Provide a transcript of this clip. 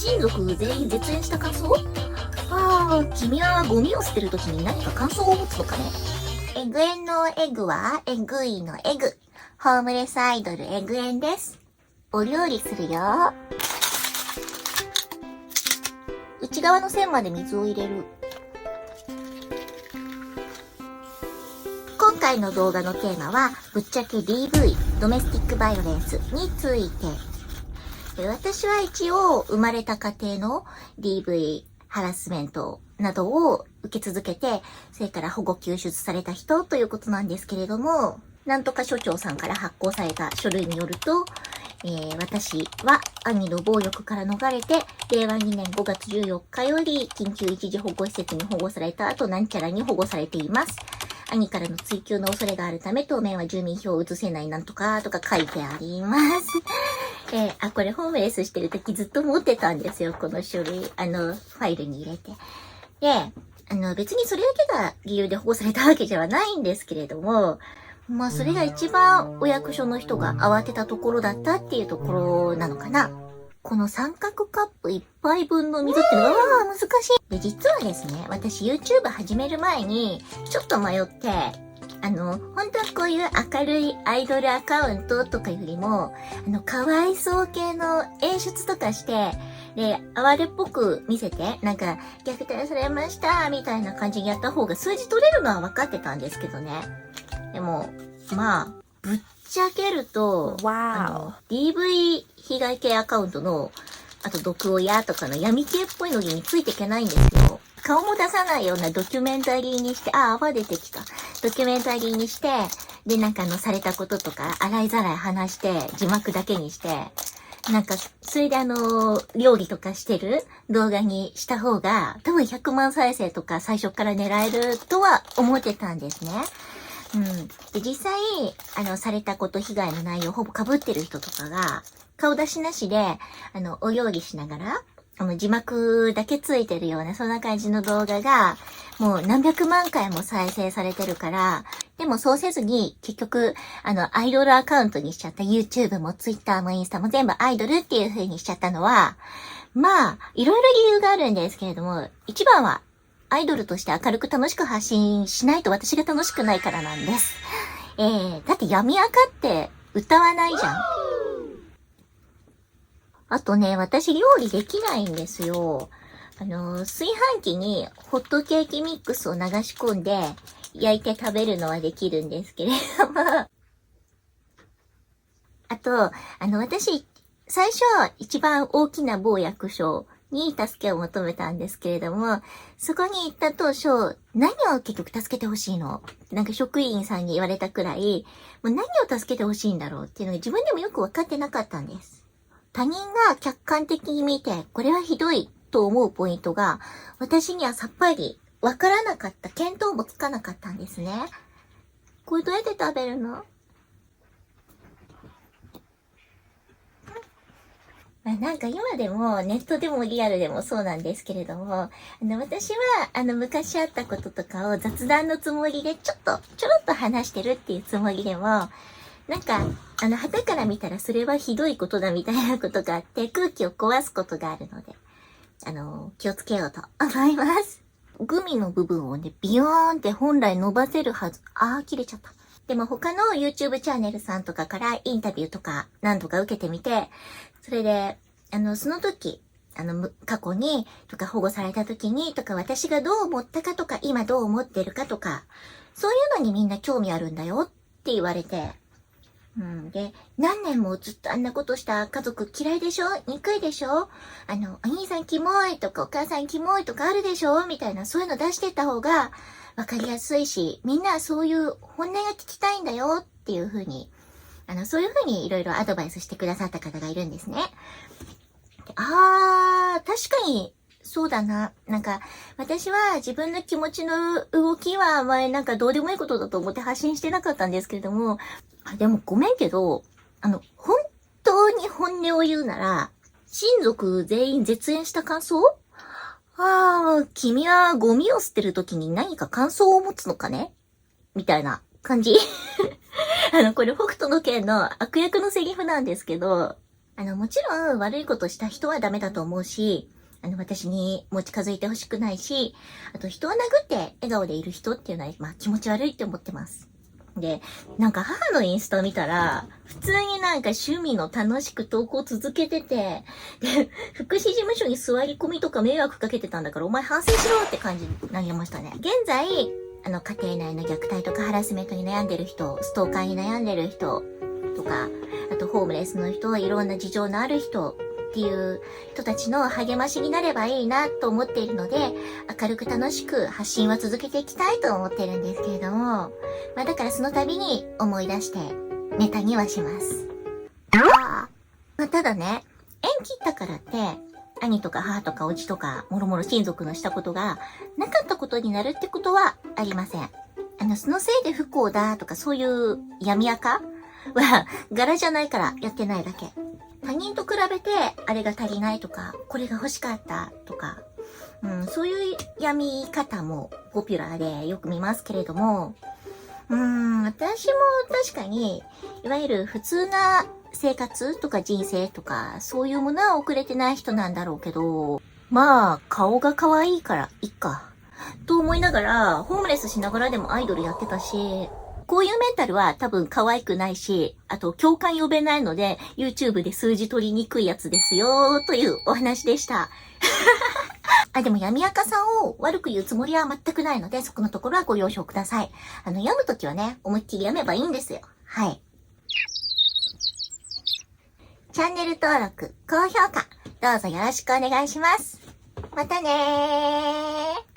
親族全員絶縁した感想？君はゴミを捨てるときに何か感想を持つのかね？エグエンのエグはエグイのエグ。ホームレスアイドルエグエンです。お料理するよ。内側の線まで水を入れる。今回の動画のテーマは、ぶっちゃけ DV、ドメスティックバイオレンスについて。私は一応、生まれた家庭の DV、ハラスメントなどを受け続けて、それから保護救出された人ということなんですけれども、なんとか所長さんから発行された書類によると、私は兄の暴力から逃れて、令和2年5月14日より緊急一時保護施設に保護された後、なんちゃらに保護されています。兄からの追及の恐れがあるため、当面は住民票を移せないなんとかとか書いてあります。これホームレスしてる時ずっと持ってたんですよ、この書類。ファイルに入れて。で、別にそれだけが理由で保護されたわけではないんですけれども、まあそれが一番お役所の人が慌てたところだったっていうところなのかな。この三角カップ一杯分の水ってのは難しい。で、実はですね、私 YouTube 始める前にちょっと迷って、本当はこういう明るいアイドルアカウントとかよりも、かわいそう系の演出とかして、で、哀れっぽく見せて、なんか、虐待されました、みたいな感じにやった方が数字取れるのは分かってたんですけどね。でも、まあ、ぶっちゃけると、DV 被害系アカウントの、あと毒親とかの闇系っぽいのについていけないんですよ。顔も出さないようなドキュメンタリーにして、泡出てきた。ドキュメンタリーにして、で、なんかされたこととか、洗いざらい話して、字幕だけにして、なんか、それで料理とかしてる動画にした方が、多分100万再生とか最初から狙えるとは思ってたんですね。で、実際、されたこと、被害の内容ほぼ被ってる人とかが、顔出しなしで、お料理しながら、字幕だけついてるような、そんな感じの動画が、もう何百万回も再生されてるから、でもそうせずに、結局、アイドルアカウントにしちゃった YouTube も Twitter もインスタも全部アイドルっていう風にしちゃったのは、まあ、いろいろ理由があるんですけれども、一番は、アイドルとして明るく楽しく発信しないと私が楽しくないからなんです。だって闇赤って歌わないじゃん。あとね、私料理できないんですよ。炊飯器にホットケーキミックスを流し込んで焼いて食べるのはできるんですけれども。あと、私、最初一番大きな某役所に助けを求めたんですけれども、そこに行った当初、何を結局助けてほしいの？なんか職員さんに言われたくらい、もう何を助けてほしいんだろうっていうのが自分でもよくわかってなかったんです。他人が客観的に見て、これはひどいと思うポイントが、私にはさっぱりわからなかった、見当もつかなかったんですね。これどうやって食べるの？なんか今でもネットでもリアルでもそうなんですけれども、私は昔あったこととかを雑談のつもりでちょろっと話してるっていうつもりでも、なんか、旗から見たらそれはひどいことだみたいなことがあって空気を壊すことがあるので、気をつけようと思います。グミの部分をね、ビヨーンって本来伸ばせるはず。切れちゃった。でも他の YouTube チャンネルさんとかからインタビューとか何度か受けてみて、それで、その時、過去に、とか保護された時に、とか私がどう思ったかとか、今どう思ってるかとか、そういうのにみんな興味あるんだよって言われて、で、何年もずっとあんなことした家族嫌いでしょ？憎いでしょ？お兄さんキモいとかお母さんキモいとかあるでしょ？みたいな、そういうの出してった方がわかりやすいし、みんなそういう本音が聞きたいんだよっていう風に、そういう風にいろいろアドバイスしてくださった方がいるんですね。確かに、そうだな。なんか、私は自分の気持ちの動きは前なんかどうでもいいことだと思って発信してなかったんですけれども、でもごめんけど、本当に本音を言うなら、親族全員絶縁した感想？君はゴミを捨てるときに何か感想を持つのかね？みたいな感じ。これ北斗の拳の悪役のセリフなんですけど、もちろん悪いことした人はダメだと思うし、私にも近づいてほしくないし、あと人を殴って笑顔でいる人っていうのは、まあ気持ち悪いって思ってます。で、なんか母のインスタを見たら、普通になんか趣味の楽しく投稿続けてて、で、福祉事務所に座り込みとか迷惑かけてたんだから、お前反省しろって感じになりましたね。現在、家庭内の虐待とかハラスメントに悩んでる人、ストーカーに悩んでる人とか、あとホームレスの人、いろんな事情のある人っていう人たちの励ましになればいいなと思っているので、明るく楽しく発信は続けていきたいと思ってるんですけれども、まあだからその度に思い出してネタにはします。まあただね、縁切ったからって、兄とか母とかおじとか、もろもろ親族のしたことがなかったことになるってことはありません。そのせいで不幸だとかそういう闇垢は柄じゃないからやってないだけ。他人と比べてあれが足りないとか、これが欲しかったとか、そういう闇方もポピュラーでよく見ますけれども、私も確かに、いわゆる普通な生活とか人生とか、そういうものは送れてない人なんだろうけど、まあ、顔が可愛いからいっか。と思いながら、ホームレスしながらでもアイドルやってたし、こういうメンタルは多分可愛くないし、あと共感呼べないので、YouTube で数字取りにくいやつですよ、というお話でした。でも闇垢さんを悪く言うつもりは全くないので、そこのところはご了承ください。読むときはね、思いっきり読めばいいんですよ。はい。チャンネル登録、高評価、どうぞよろしくお願いします。またねー。